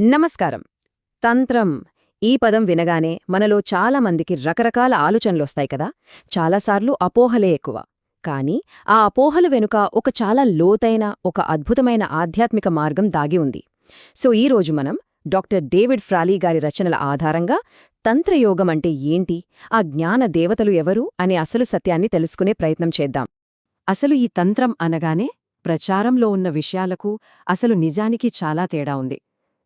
నమస్కారం. తంత్రం ఈ పదం వినగానే మనలో చాలా మందికి రకరకాల ఆలోచనలొస్తాయి కదా. చాలాసార్లు అపోహలే ఎక్కువ. కానీ ఆ అపోహలు వెనుక ఒక చాలా లోతైన ఒక అద్భుతమైన ఆధ్యాత్మిక మార్గం దాగి ఉంది. ఈరోజు మనం డాక్టర్ డేవిడ్ ఫ్రాలీ గారి రచనల ఆధారంగా తంత్రయోగం అంటే ఏంటి, ఆ జ్ఞాన దేవతలు ఎవరు అనే అసలు సత్యాన్ని తెలుసుకునే ప్రయత్నం చేద్దాం. అసలు ఈ తంత్రం అనగానే ప్రచారంలో ఉన్న విషయాలకు అసలు నిజానికి చాలా తేడా ఉంది.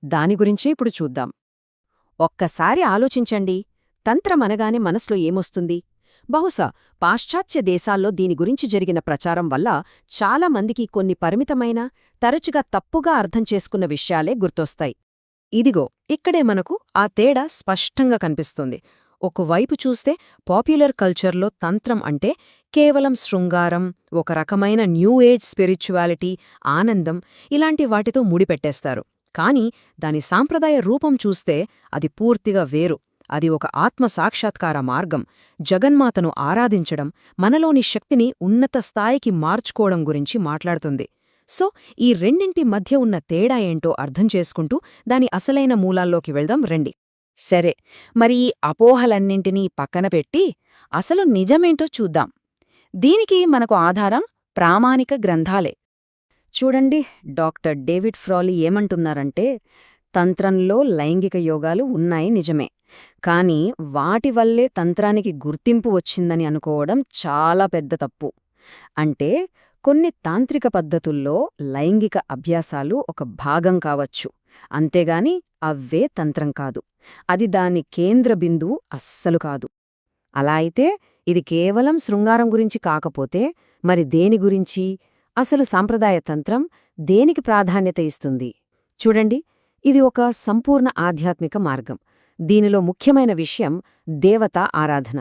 దాని గురించే ఇప్పుడు చూద్దాం. ఒక్కసారి ఆలోచించండి, తంత్రమనగానే మనసులో ఏమొస్తుంది? బహుశా పాశ్చాత్య దేశాల్లో దీని గురించి జరిగిన ప్రచారం వల్ల చాలామందికి కొన్ని పరిమితమైన, తరచుగా తప్పుగా అర్థం చేసుకున్న విషయాలే గుర్తొస్తాయి. ఇదిగో ఇక్కడే మనకు ఆ తేడా స్పష్టంగా కనిపిస్తుంది. ఒకవైపు చూస్తే పాపులర్ కల్చర్లో తంత్రం అంటే కేవలం శృంగారం, ఒక రకమైన న్యూ ఏజ్ స్పిరిచువాలిటీ, ఆనందం ఇలాంటి వాటితో ముడిపెట్టేస్తారు. కానీ దాని సాంప్రదాయ రూపం చూస్తే అది పూర్తిగా వేరు. అది ఒక ఆత్మసాక్షాత్కార మార్గం, జగన్మాతను ఆరాధించడం, మనలోని శక్తిని ఉన్నత స్థాయికి మార్చుకోవడం గురించి మాట్లాడుతుంది. ఈ రెండింటి మధ్య ఉన్న తేడా ఏంటో అర్థం చేసుకుంటూ దాని అసలైన మూలాల్లోకి వెళ్దాం రండి. సరే, మరి ఈ అపోహలన్నింటినీ పక్కన పెట్టి అసలు నిజమేంటో చూద్దాం. దీనికి మనకు ఆధారం ప్రామాణిక గ్రంథాలే. చూడండి, డాక్టర్ డేవిడ్ ఫ్రాలీ ఏమంటున్నారంటే, తంత్రంలో లైంగిక యోగాలు ఉన్నాయి నిజమే, కానీ వాటి వల్లే తంత్రానికి గుర్తింపు వచ్చిందని అనుకోవడం చాలా పెద్ద తప్పు. అంటే కొన్ని తాంత్రిక పద్ధతుల్లో లైంగిక అభ్యాసాలు ఒక భాగం కావచ్చు, అంతేగాని అవే తంత్రం కాదు. అది దాని కేంద్ర బిందువు అస్సలు కాదు. అలా అయితే ఇది కేవలం శృంగారం గురించి కాకపోతే మరి దేని గురించి? అసలు సాంప్రదాయ తంత్రం దేనికి ప్రాధాన్యత ఇస్తుంది? చూడండి, ఇది ఒక సంపూర్ణ ఆధ్యాత్మిక మార్గం. దీనిలో ముఖ్యమైన విషయం దేవతా ఆరాధన.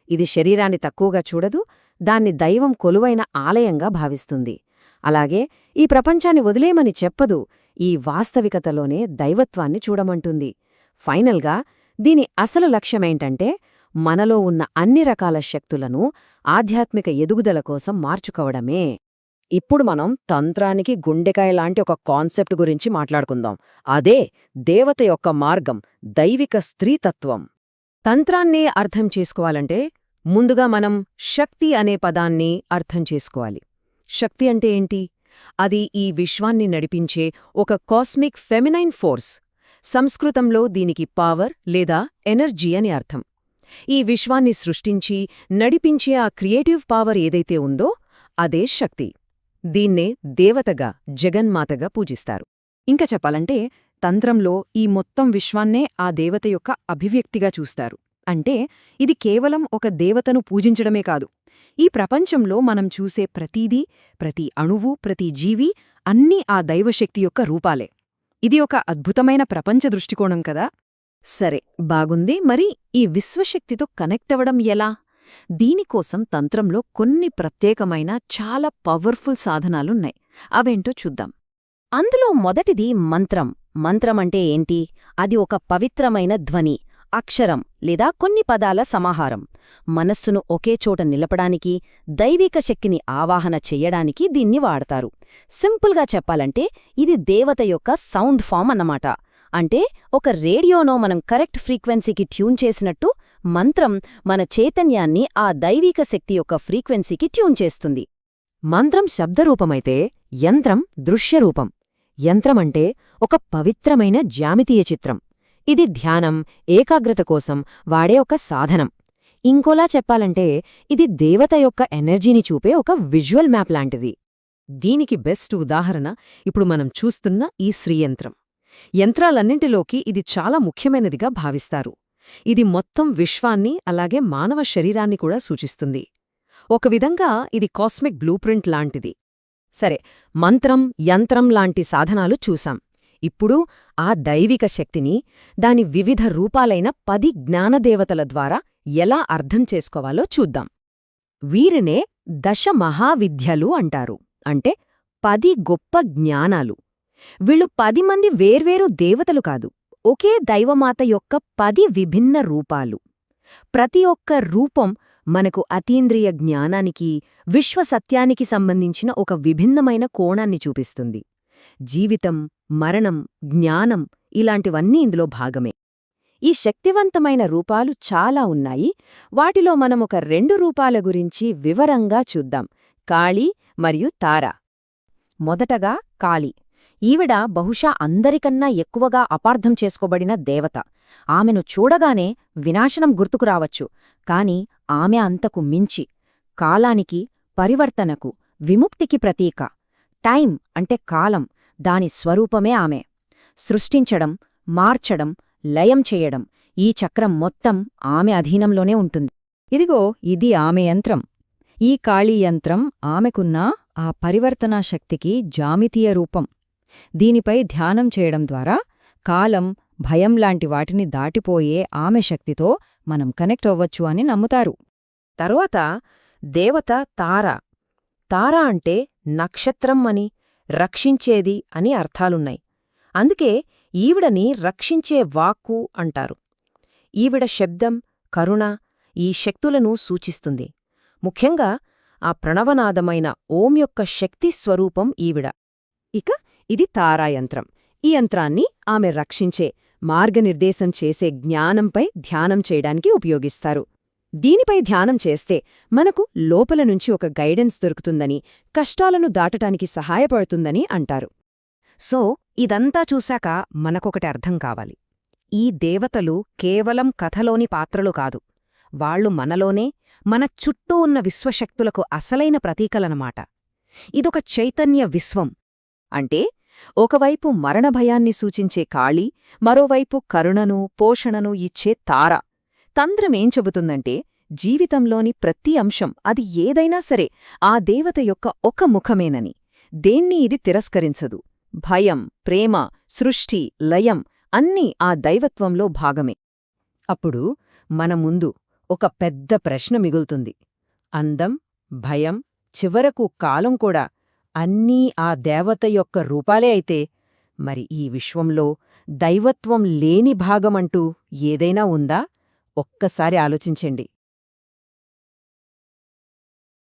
ఇది శరీరాన్ని తక్కువగా చూడదు, దాన్ని దైవం కొలువైన ఆలయంగా భావిస్తుంది. అలాగే ఈ ప్రపంచాన్ని వదిలేమని చెప్పదు, ఈ వాస్తవికతలోనే దైవత్వాన్ని చూడమంటుంది. ఫైనల్గా దీని అసలు లక్ష్యమేంటంటే మనలో ఉన్న అన్ని రకాల శక్తులను ఆధ్యాత్మిక ఎదుగుదల కోసం మార్చుకోవడమే. ఇప్పుడు మనం తంత్రానికి గుండెకాయ లాంటి ఒక కాన్సెప్ట్ గురించి మాట్లాడుకుందాం. అదే దేవత యొక్క మార్గం, దైవిక స్త్రీతత్వం. తంత్రాన్ని అర్థం చేసుకోవాలంటే ముందుగా మనం శక్తి అనే పదాన్ని అర్థం చేసుకోవాలి. శక్తి అంటే ఏంటి? అది ఈ విశ్వాన్ని నడిపించే ఒక కాస్మిక్ ఫెమినైన్ ఫోర్స్. సంస్కృతంలో దీనికి పవర్ లేదా ఎనర్జీ అని అర్థం. ఈ విశ్వాన్ని సృష్టించి నడిపించే ఆ క్రియేటివ్ పవర్ ఏదైతే ఉందో అదే శక్తి. దీన్నే దేవతగా, జగన్మాతగా పూజిస్తారు. ఇంకా చెప్పాలంటే తంత్రంలో ఈ మొత్తం విశ్వాన్నే ఆ దేవత యొక్క అభివ్యక్తిగా చూస్తారు. అంటే ఇది కేవలం ఒక దేవతను పూజించడమే కాదు, ఈ ప్రపంచంలో మనం చూసే ప్రతీదీ, ప్రతి అణువు, ప్రతి జీవి అన్నీ ఆ దైవశక్తి యొక్క రూపాలే. ఇది ఒక అద్భుతమైన ప్రపంచ దృష్టికోణం కదా. సరే, బాగుంది. మరి ఈ విశ్వశక్తితో కనెక్ట్ అవ్వడం ఎలా? దీనికోసం తంత్రంలో కొన్ని ప్రత్యేకమైన చాలా పవర్ఫుల్ సాధనాలున్నాయి. అవేంటో చూద్దాం. అందులో మొదటిది మంత్రం. మంత్రమంటే ఏంటి? అది ఒక పవిత్రమైన ధ్వని, అక్షరం లేదా కొన్ని పదాల సమాహారం. మనస్సును ఒకే చోట నిలపడానికి, దైవిక శక్తిని ఆవాహన చెయ్యడానికి దీన్ని వాడతారు. సింపుల్గా చెప్పాలంటే ఇది దేవత యొక్క సౌండ్ ఫామ్ అన్నమాట. అంటే ఒక రేడియోనో మనం కరెక్ట్ ఫ్రీక్వెన్సీకి ట్యూన్ చేసినట్టు మంత్రం మన చైతన్యాన్ని ఆ దైవిక శక్తి యొక్క ఫ్రీక్వెన్సీకి ట్యూన్ చేస్తుంది. మంత్రం శబ్దరూపమైతే యంత్రం దృశ్యరూపం. యంత్రమంటే ఒక పవిత్రమైన జ్యామితీయ చిత్రం. ఇది ధ్యానం, ఏకాగ్రత కోసం వాడే ఒక సాధనం. ఇంకోలా చెప్పాలంటే ఇది దేవత యొక్క ఎనర్జీని చూపే ఒక విజువల్ మ్యాప్ లాంటిది. దీనికి బెస్ట్ ఉదాహరణ ఇప్పుడు మనం చూస్తున్న ఈ శ్రీయంత్రం. యంత్రాలన్నింటిలోకి ఇది చాలా ముఖ్యమైనదిగా భావిస్తారు. ఇది మొత్తం విశ్వాన్ని, అలాగే మానవ శరీరాన్ని కూడా సూచిస్తుంది. ఒక విధంగా ఇది కాస్మిక్ బ్లూప్రింట్ లాంటిది. సరే, మంత్రం, యంత్రం లాంటి సాధనాలు చూశాం. ఇప్పుడు ఆ దైవిక శక్తిని దాని వివిధ రూపాలైన 10 జ్ఞానదేవతల ద్వారా ఎలా అర్థం చేసుకోవాలో చూద్దాం. వీరినే దశమహావిద్యలు అంటారు. అంటే 10 గొప్ప జ్ఞానాలు. వీళ్ళు 10 మంది వేర్వేరు దేవతలు కాదు, ఒకే దైవమాత యొక్క 10 విభిన్న రూపాలు. ప్రతి ఒక్క రూపం మనకు అతీంద్రియ జ్ఞానానికి, విశ్వసత్యానికి సంబంధించిన ఒక విభిన్నమైన కోణాన్ని చూపిస్తుంది. జీవితం, మరణం, జ్ఞానం ఇలాంటివన్నీ ఇందులో భాగమే. ఈ శక్తివంతమైన రూపాలు చాలా ఉన్నాయి. వాటిలో మనమొక 2 రూపాల గురించి వివరంగా చూద్దాం: కాళీ మరియు తార. మొదటగా కాళీ. ఈవిడ బహుశా అందరికన్నా ఎక్కువగా అపార్థం చేసుకోబడిన దేవత. ఆమెను చూడగానే వినాశనం గుర్తుకు రావచ్చు, కాని ఆమె అంతకు మించి. కాలానికి, పరివర్తనకు, విముక్తికి ప్రతీక. టైం అంటే కాలం, దాని స్వరూపమే ఆమె. సృష్టించడం, మార్చడం, లయం చేయడం, ఈ చక్రం మొత్తం ఆమె అధీనంలోనే ఉంటుంది. ఇదిగో ఇది ఆమె యంత్రం. ఈ కాళీ యంత్రం ఆమెకున్న ఆ పరివర్తనా శక్తికి జామితీయ రూపం. దీనిపై ధ్యానం చేయడం ద్వారా కాలం, భయం లాంటి వాటిని దాటిపోయే ఆమె శక్తితో మనం కనెక్ట్ అవ్వచ్చు అని నమ్ముతారు. తరువాత దేవత తార. తార అంటే నక్షత్రం అని, రక్షించేది అని అర్థాలున్నాయి. అందుకే ఈవిడని రక్షించే వాక్కు అంటారు. ఈవిడ శబ్దం, కరుణ, ఈ శక్తులను సూచిస్తుంది. ముఖ్యంగా ఆ ప్రణవనాదమైన ఓం యొక్క శక్తి స్వరూపం ఈవిడ. ఇక ఇది తారాయంత్రం. ఈ యంత్రాన్ని ఆమె రక్షించే, మార్గనిర్దేశం చేసే జ్ఞానంపై ధ్యానం చేయడానికి ఉపయోగిస్తారు. దీనిపై ధ్యానం చేస్తే మనకు లోపల నుంచి ఒక గైడెన్స్ దొరుకుతుందని, కష్టాలను దాటటానికి సహాయపడుతుందని అంటారు. సో ఇదంతా చూశాక మనకొకటి అర్థం కావాలి: ఈ దేవతలు కేవలం కథలోని పాత్రలు కాదు, వాళ్లు మనలోనే, మన చుట్టూ ఉన్న విశ్వశక్తులకు అసలైన ప్రతీకలనమాట. ఇదొక చైతన్య విశ్వం. అంటే ఒకవైపు మరణభయాన్ని సూచించే కాళీ, మరోవైపు కరుణను, పోషణను ఇచ్చే తార. తంత్రమేం చెబుతుందంటే, జీవితంలోని ప్రతి అంశం, అది ఏదైనా సరే, ఆ దేవత యొక్క ఒక ముఖమేనని. దేన్ని ఇది తిరస్కరించదు. భయం, ప్రేమ, సృష్టి, లయం అన్నీ ఆ దైవత్వంలో భాగమే. అప్పుడు మన ముందు ఒక పెద్ద ప్రశ్న మిగులుతుంది: అందం, భయం, చివరకు కాలం కూడా అన్నీ ఆ దేవత యొక్క రూపాలే అయితే, మరి ఈ విశ్వంలో దైవత్వం లేని భాగమంటూ ఏదైనా ఉందా? ఒక్కసారి ఆలోచించండి.